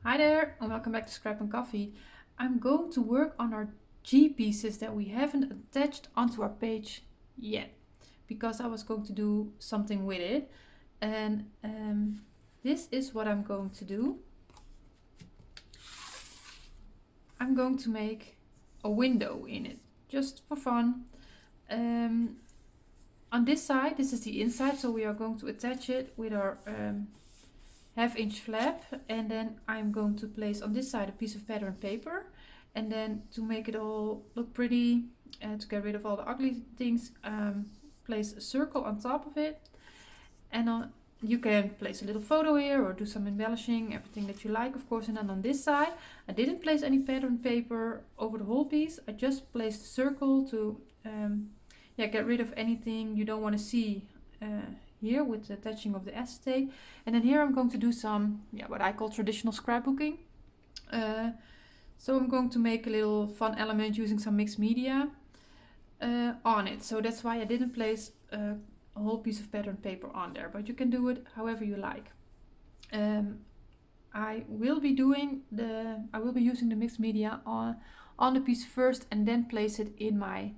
Hi there and welcome back to Scrap and Coffee. I'm going to work on our G pieces that we haven't attached onto our page yet because I was going to do something with it, and this is what I'm going to do. I'm going to make a window in it just for fun. On this side, this is the inside, so we are going to attach it with our half-inch flap, and then I'm going to place on this side a piece of pattern paper, and then to make it all look pretty and to get rid of all the ugly things, place a circle on top of it, and you can place a little photo here or do some embellishing, everything that you like, of course. And then on this side I didn't place any pattern paper over the whole piece. I just placed a circle to get rid of anything you don't want to see here with the attaching of the acetate. And then here I'm going to do some what I call traditional scrapbooking. So I'm going to make a little fun element using some mixed media on it. So that's why I didn't place a whole piece of pattern paper on there, but you can do it however you like. I will be using the mixed media on the piece first and then place it in my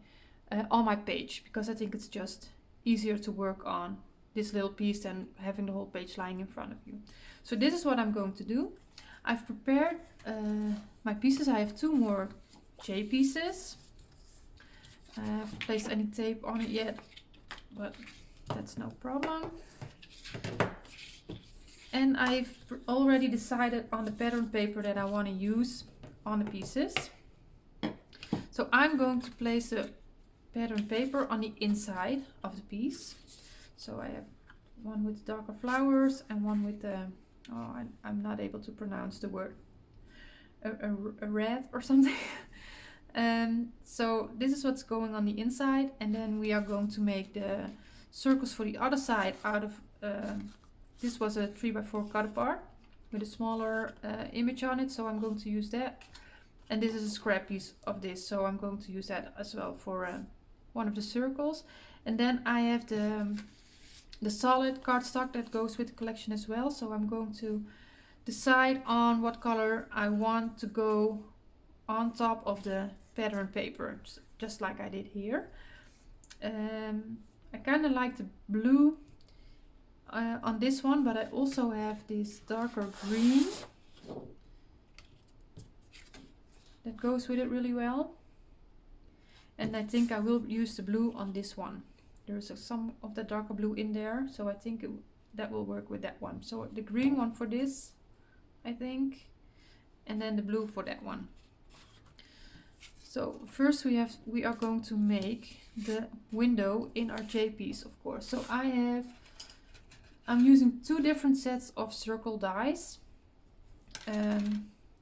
on my page, because I think it's just easier to work on this little piece than having the whole page lying in front of you. So this is what I'm going to do. I've prepared my pieces. I have 2 more J pieces. I haven't placed any tape on it yet, but that's no problem. And I've already decided on the pattern paper that I want to use on the pieces. So I'm going to place the pattern paper on the inside of the piece. So I have one with darker flowers and one with the, I'm not able to pronounce the word, a red or something. So this is what's going on the inside, and then we are going to make the circles for the other side out of, this was a 3x4 cut apart with a smaller image on it, so I'm going to use that. And this is a scrap piece of this, so I'm going to use that as well for one of the circles. And then I have the solid cardstock that goes with the collection as well, so I'm going to decide on what color I want to go on top of the pattern paper, just like I did here. I kind of like the blue on this one, but I also have this darker green that goes with it really well, and I think I will use the blue on this one. There's some of the darker blue in there, so I think that will work with that one. So the green one for this, I think, and then the blue for that one. So first we are going to make the window in our J piece, of course. So I'm using 2 different sets of circle dies.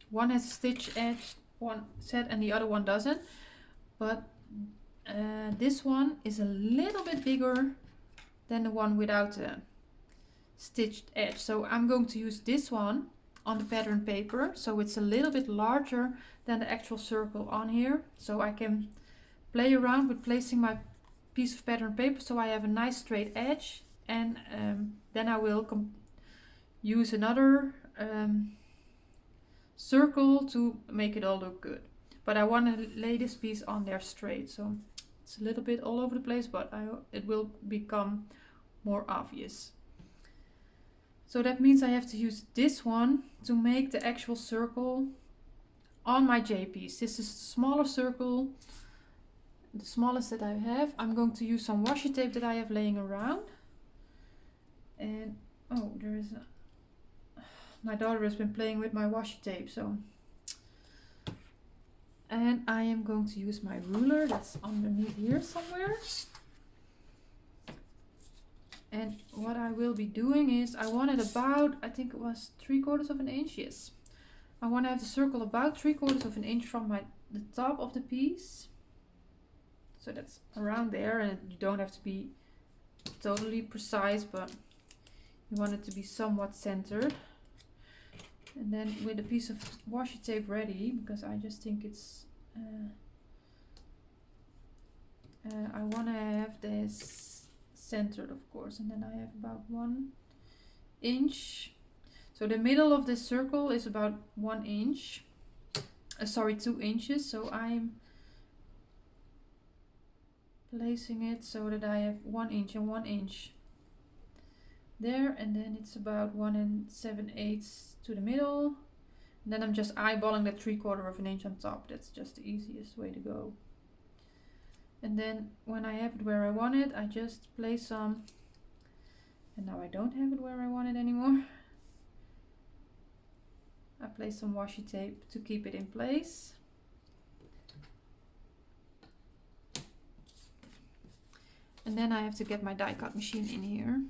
One has a stitch edge, one set, and the other one doesn't. But this one is a little bit bigger than the one without a stitched edge. So I'm going to use this one on the pattern paper, so it's a little bit larger than the actual circle on here. So I can play around with placing my piece of pattern paper so I have a nice straight edge, and then I will use another circle to make it all look good. But I want to lay this piece on there straight, so it's a little bit all over the place, but it will become more obvious. So that means I have to use this one to make the actual circle on my J piece. This is the smaller circle, the smallest that I have. I'm going to use some washi tape that I have laying around. And oh, my daughter has been playing with my washi tape, so. And I am going to use my ruler that's underneath here somewhere. And what I will be doing is, I want it about, I think it was 3/4 of an inch, yes. I want to have the circle about 3/4 of an inch from the top of the piece. So that's around there, and you don't have to be totally precise, but you want it to be somewhat centered. And then with a piece of washi tape ready, because I just think it's, I want to have this centered, of course, and then I have about 1 inch. So the middle of this circle is about 1 inch, sorry, 2 inches. So I'm placing it so that I have 1 inch and 1 inch there, and then it's about 1 7/8 to the middle. And then I'm just eyeballing that 3/4 of an inch on top. That's just the easiest way to go. And then when I have it where I want it, I just place some, and now I don't have it where I want it anymore. I place some washi tape to keep it in place. And then I have to get my die cut machine in here.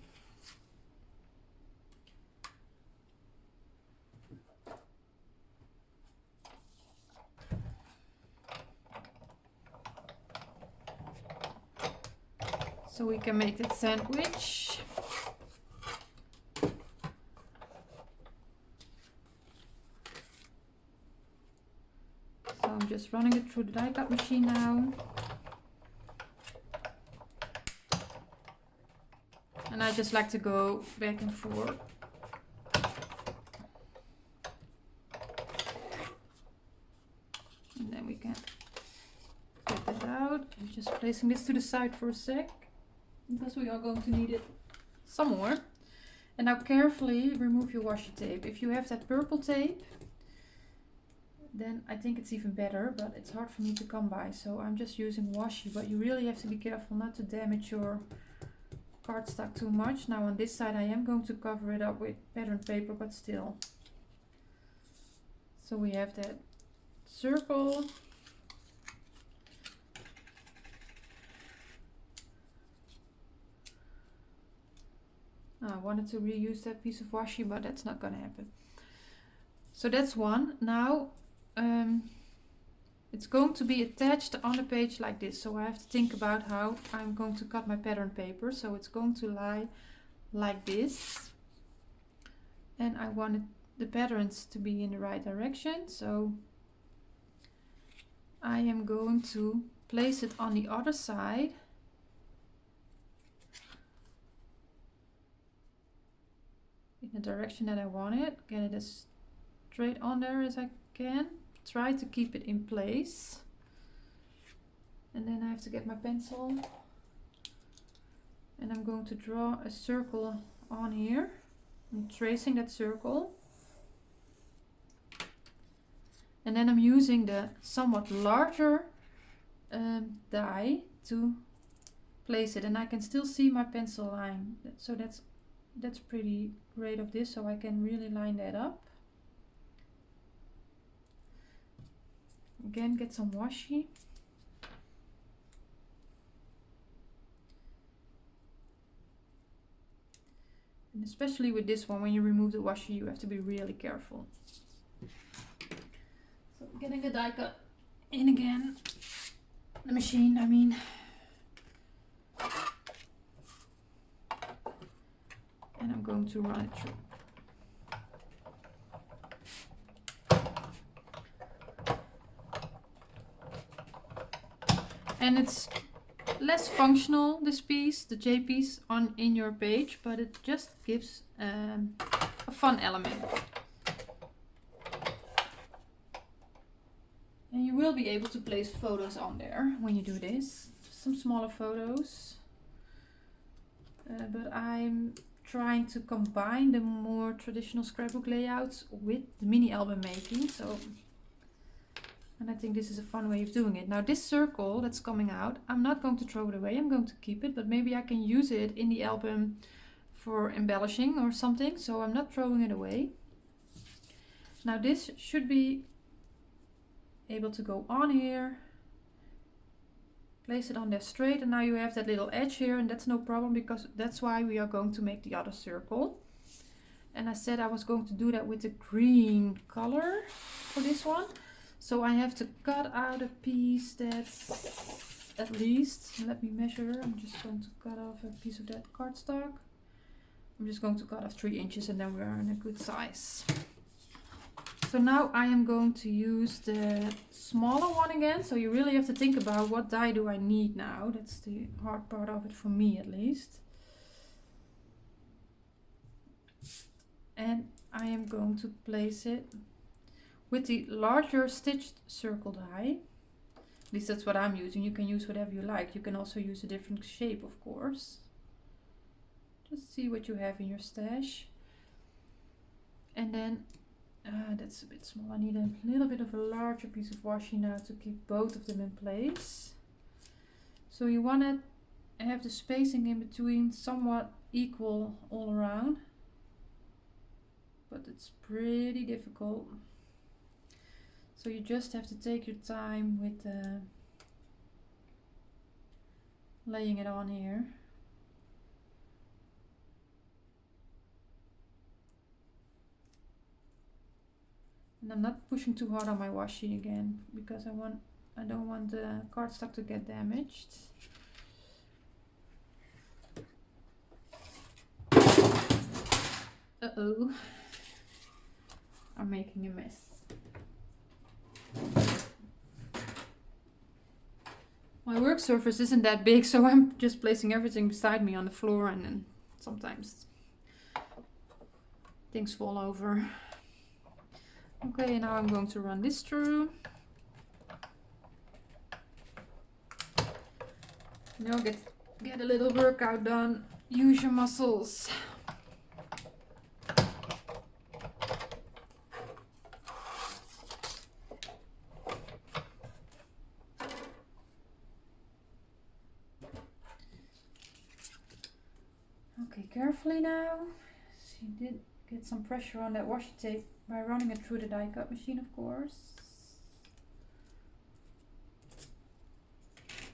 So we can make that sandwich. So I'm just running it through the die cut machine now. And I just like to go back and forth. And then we can get that out. I'm just placing this to the side for a sec, because we are going to need it some more. And now carefully remove your washi tape. If you have that purple tape, then I think it's even better, but it's hard for me to come by. So I'm just using washi, but you really have to be careful not to damage your cardstock too much. Now on this side I am going to cover it up with pattern paper, but still. So we have that circle. I wanted to reuse that piece of washi, but that's not gonna happen. So that's one. Now it's going to be attached on a page like this, so I have to think about how I'm going to cut my pattern paper. So it's going to lie like this, and I wanted the patterns to be in the right direction, so I am going to place it on the other side in the direction that I want it. Get it as straight on there as I can. Try to keep it in place. And then I have to get my pencil, and I'm going to draw a circle on here. I'm tracing that circle, and then I'm using the somewhat larger die to place it, and I can still see my pencil line. So that's pretty great of this, so I can really line that up. Again, get some washi. And especially with this one, when you remove the washi, you have to be really careful. So getting the die cut in again, the machine, I mean. And I'm going to run it through. And it's less functional, this piece, the J piece in your page, but it just gives a fun element. And you will be able to place photos on there when you do this, some smaller photos. But I'm trying to combine the more traditional scrapbook layouts with the mini album making. And I think this is a fun way of doing it. Now this circle that's coming out, I'm not going to throw it away, I'm going to keep it, but maybe I can use it in the album for embellishing or something, so I'm not throwing it away. Now this should be able to go on here, place it on there straight, and now you have that little edge here, and that's no problem because that's why we are going to make the other circle. And I said I was going to do that with the green color for this one. So I have to cut out a piece that's at least, let me measure, I'm just going to cut off a piece of that cardstock. I'm just going to cut off 3 inches and then we're in a good size. So now I am going to use the smaller one again. So you really have to think about what die do I need now. That's the hard part of it for me at least. And I am going to place it with the larger stitched circle die. At least that's what I'm using. You can use whatever you like. You can also use a different shape, of course. Just see what you have in your stash. And then, that's a bit small. I need a little bit of a larger piece of washi now to keep both of them in place. So you want to have the spacing in between somewhat equal all around. But it's pretty difficult. So you just have to take your time with laying it on here. And I'm not pushing too hard on my washi again because I don't want the cardstock to get damaged. Uh-oh. I'm making a mess. My work surface isn't that big, so I'm just placing everything beside me on the floor, and then sometimes things fall over. Okay, now I'm going to run this through. Now get a little workout done. Use your muscles. Okay, carefully now. So you did get some pressure on that washi tape by running it through the die cut machine, of course.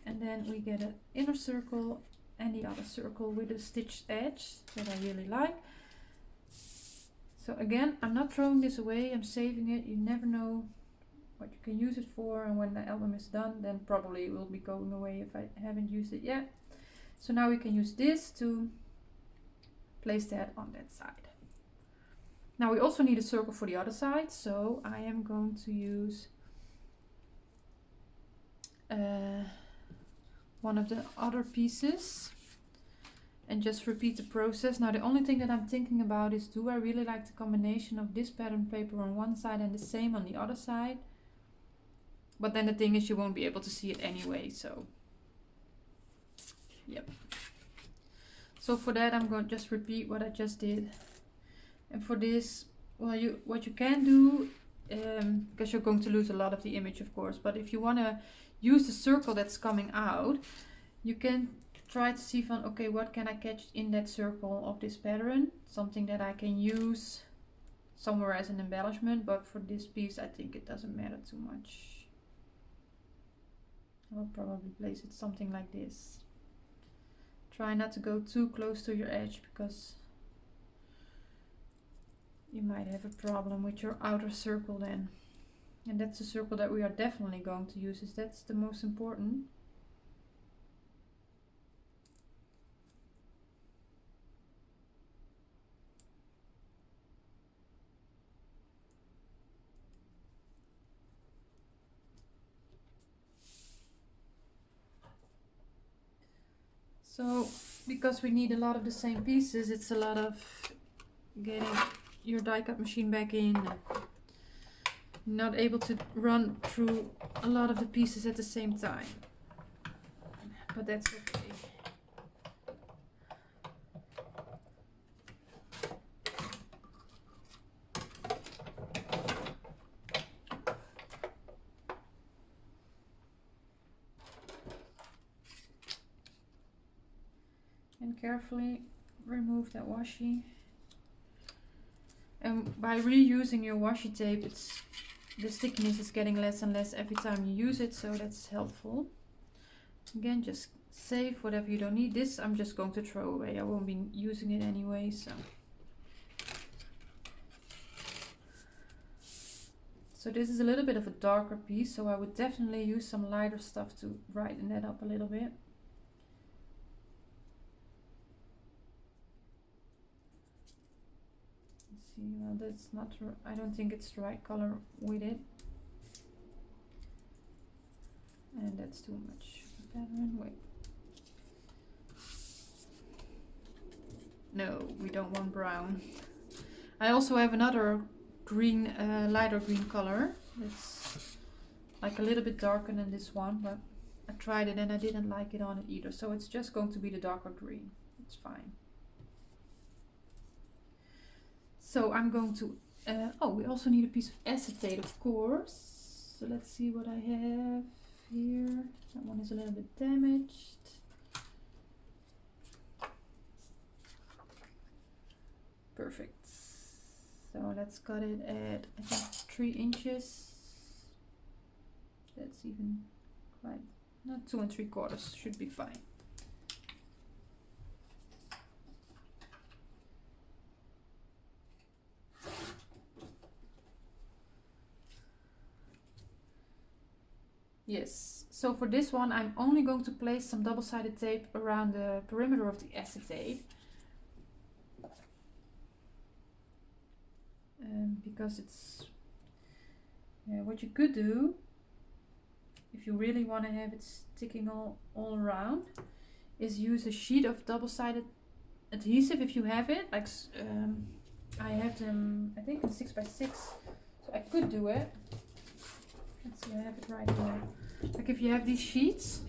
And then we get an inner circle and the other circle with a stitched edge that I really like. So again, I'm not throwing this away, I'm saving it. You never know what you can use it for, and when the album is done, then probably it will be going away if I haven't used it yet. So now we can use this to place that on that side. Now we also need a circle for the other side, so I am going to use one of the other pieces and just repeat the process. Now the only thing that I'm thinking about is, do I really like the combination of this pattern paper on one side and the same on the other side? But then the thing is, you won't be able to see it anyway, so yep. So for that I'm going to just repeat what I just did. And for this, well, what you can do, because you're going to lose a lot of the image, of course, but if you want to use the circle that's coming out, you can try to see from, okay, what can I catch in that circle of this pattern? Something that I can use somewhere as an embellishment, but for this piece I think it doesn't matter too much. I'll probably place it something like this. Try not to go too close to your edge, because you might have a problem with your outer circle then. And that's the circle that we are definitely going to use, as that's the most important. So, because we need a lot of the same pieces, it's a lot of getting your die cut machine back in. Not able to run through a lot of the pieces at the same time. But that's okay. And carefully remove that washi. And by reusing your washi tape, the stickiness is getting less and less every time you use it, so that's helpful. Again, just save whatever you don't need. This I'm just going to throw away. I won't be using it anyway, so. So this is a little bit of a darker piece, so I would definitely use some lighter stuff to brighten that up a little bit. Well, that's not, I don't think it's the right color with it, and that's too much pattern. Wait, no, we don't want brown. I also have another green, lighter green color. It's like a little bit darker than this one, but I tried it and I didn't like it on it either. So it's just going to be the darker green. It's fine. So I'm going to, oh, we also need a piece of acetate, of course. So let's see what I have here. That one is a little bit damaged. Perfect. So let's cut it at, I think, 3 inches. That's even quite, not 2 3/4, should be fine. Yes, so for this one I'm only going to place some double-sided tape around the perimeter of the acetate. Because it's, what you could do, if you really want to have it sticking all around, is use a sheet of double-sided adhesive if you have it. Like I have them, I think in 6x6, so I could do it. Let's see, I have it right here. Like if you have these sheets,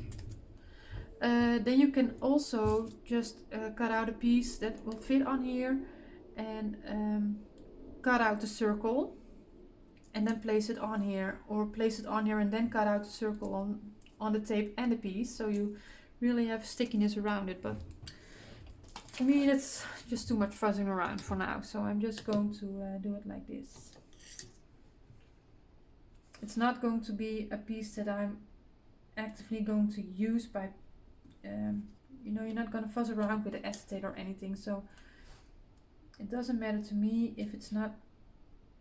then you can also just cut out a piece that will fit on here and cut out the circle and then place it on here, or place it on here and then cut out the circle on the tape and the piece, so you really have stickiness around it. But for me that's just too much fuzzing around for now, so I'm just going to do it like this. It's not going to be a piece that I'm actively going to use by, you know, you're not going to fuzz around with the acetate or anything, so it doesn't matter to me if it's not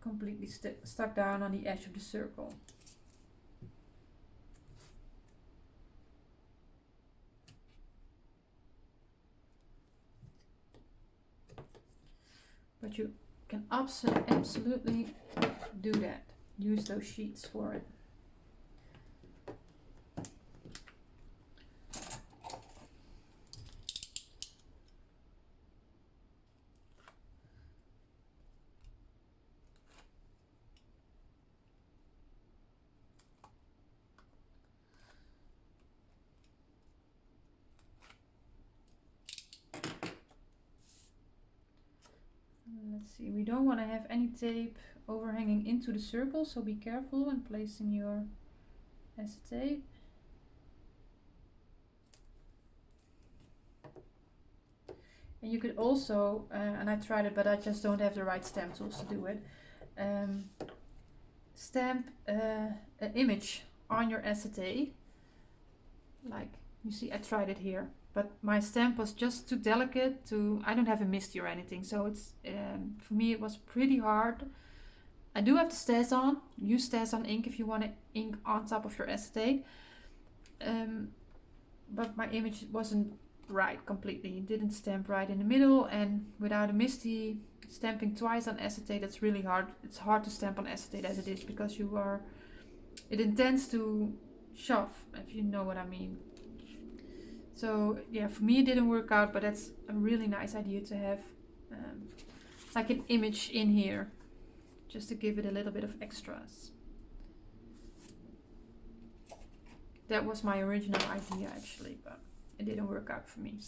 completely stuck down on the edge of the circle. But you can absolutely do that. Use those sheets for it. Let's see, we don't want to have any tape overhanging into the circle, so be careful when placing your acetate. And you could also, and I tried it but I just don't have the right stamp tools to do it, stamp an image on your acetate. Like you see, I tried it here, but my stamp was just too delicate to, I don't have a MISTI or anything, so it's for me it was pretty hard. I do have the StazOn. Use StazOn ink if you want to ink on top of your acetate, but my image wasn't right completely. It didn't stamp right in the middle, and without a MISTI, stamping twice on acetate, it's really hard. It's hard to stamp on acetate as it is, because you are, it intends to shove, if you know what I mean. So yeah, for me it didn't work out, but that's a really nice idea to have like an image in here, just to give it a little bit of extras. That was my original idea actually, but it didn't work out for me.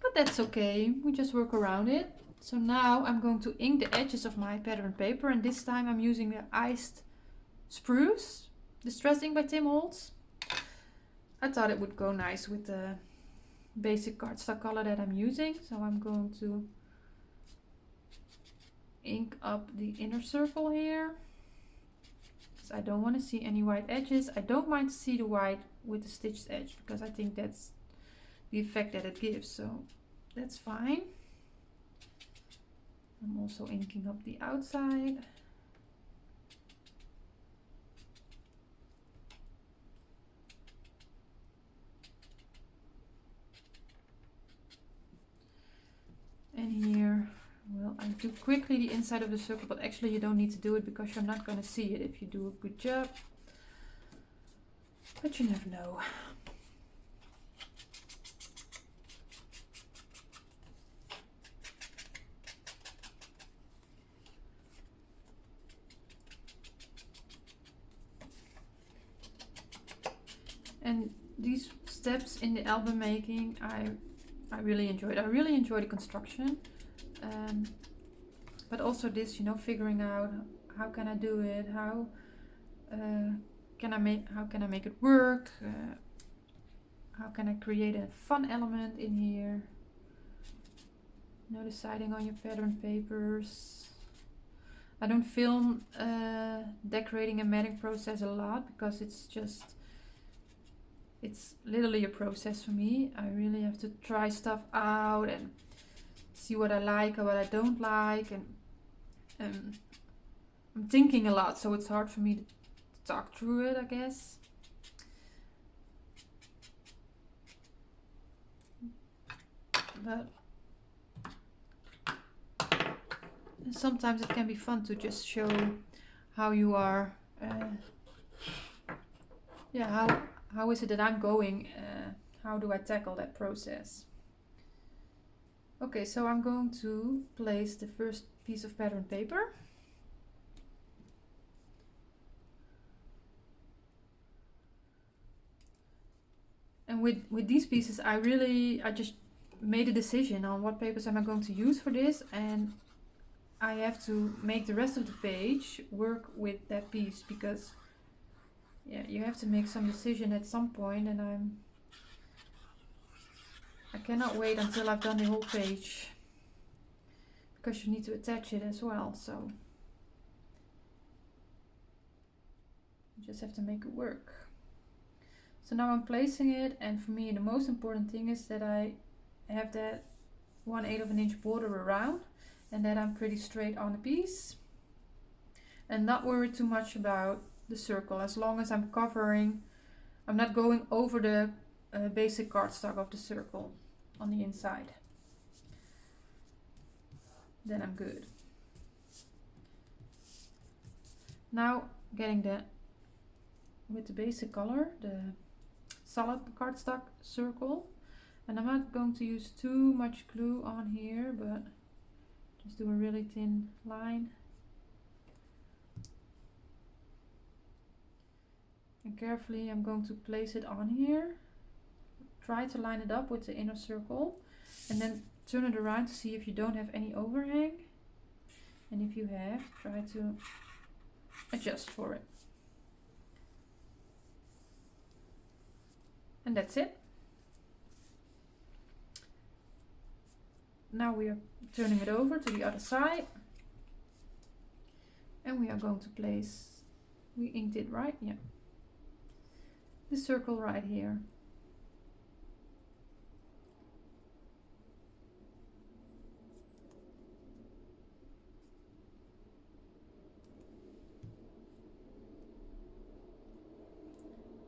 But that's okay, we just work around it. So now I'm going to ink the edges of my pattern paper, and this time I'm using the Iced Spruce Distress Ink by Tim Holtz. I thought it would go nice with the basic cardstock color that I'm using, so I'm going to ink up the inner circle here, because I don't want to see any white edges. I don't mind to see the white with the stitched edge, because I think that's the effect that it gives, so that's fine. I'm also inking up the outside. And here, well, I do quickly the inside of the circle, but actually you don't need to do it because you're not going to see it if you do a good job. But you never know. And these steps in the album making, I really enjoyed. I really enjoy the construction, but also this, you know, figuring out how can I do it, how can I make it work, how can I create a fun element in here. You know, deciding on your pattern papers. I don't film decorating and matting process a lot because it's literally a process for me. I really have to try stuff out and see what I like or what I don't like, and I'm thinking a lot, so it's hard for me to talk through it, I guess. But sometimes it can be fun to just show how you are, how is it that I'm going, how do I tackle that process. Okay, so I'm going to place the first piece of pattern paper. And with these pieces, I just made a decision on what papers am I going to use for this, and I have to make the rest of the page work with that piece, because yeah, you have to make some decision at some point, and I cannot wait until I've done the whole page, because you need to attach it as well, so you just have to make it work. So now I'm placing it, and for me the most important thing is that I have that 1/8 of an inch border around, and that I'm pretty straight on the piece, and not worry too much about the circle, as long as I'm covering, I'm not going over the basic cardstock of the circle on the inside. Then I'm good. Now getting with the basic color, the solid cardstock circle, and I'm not going to use too much glue on here, but just do a really thin line. And carefully I'm going to place it on here. Try to line it up with the inner circle, and then turn it around to see if you don't have any overhang. And if you have, try to adjust for it. And that's it. Now we are turning it over to the other side, and we are going to place, we inked it right, yeah, the circle right here.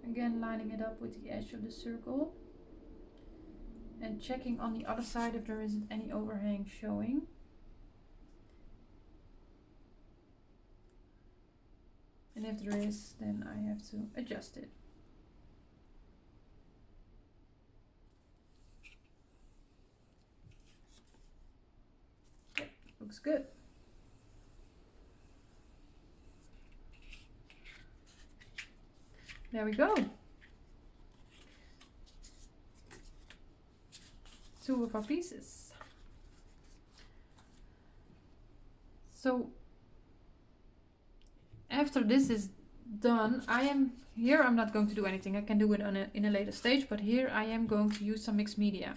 Again, lining it up with the edge of the circle, and checking on the other side if there isn't any overhang showing. And if there is, then I have to adjust it. Okay, looks good. There we go. Two of our pieces. So after this is done, I'm not going to do anything. I can do it in a later stage, but here I am going to use some mixed media.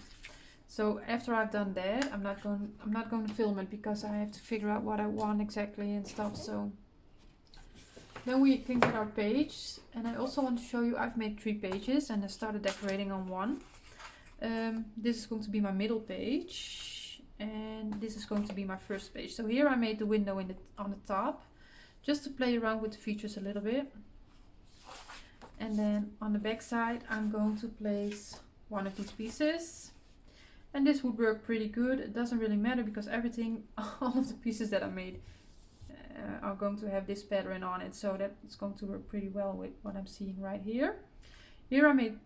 So after I've done that, I'm not going to film it, because I have to figure out what I want exactly and stuff. So then we can get our page, and I also want to show you I've made 3 pages, and I started decorating on one. This is going to be my middle page, and this is going to be my first page. So here I made the window on the top, just to play around with the features a little bit. And then on the back side I'm going to place one of these pieces, and this would work pretty good. It doesn't really matter, because all of the pieces that I made are going to have this pattern on it, so that it's going to work pretty well with what I'm seeing right here. Here I made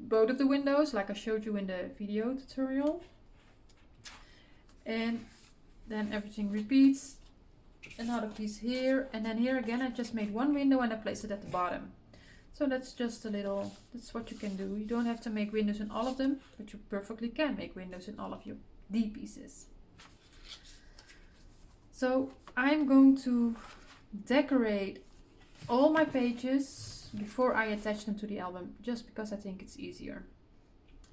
both of the windows, like I showed you in the video tutorial, and then everything repeats. Another piece here, and then here again I just made one window and I placed it at the bottom. So that's just a little, that's what you can do. You don't have to make windows in all of them, but you perfectly can make windows in all of your D pieces. So I'm going to decorate all my pages before I attach them to the album, just because I think it's easier.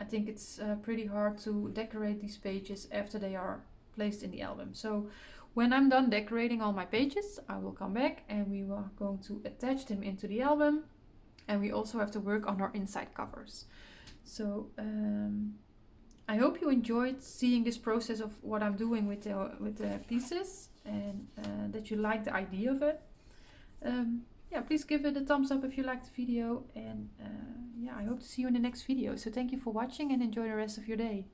I think it's pretty hard to decorate these pages after they are placed in the album. So when I'm done decorating all my pages, I will come back and we are going to attach them into the album. And we also have to work on our inside covers. So I hope you enjoyed seeing this process of what I'm doing with the pieces, and that you like the idea of it. Yeah, please give it a thumbs up if you liked the video, and yeah, I hope to see you in the next video. So thank you for watching and enjoy the rest of your day.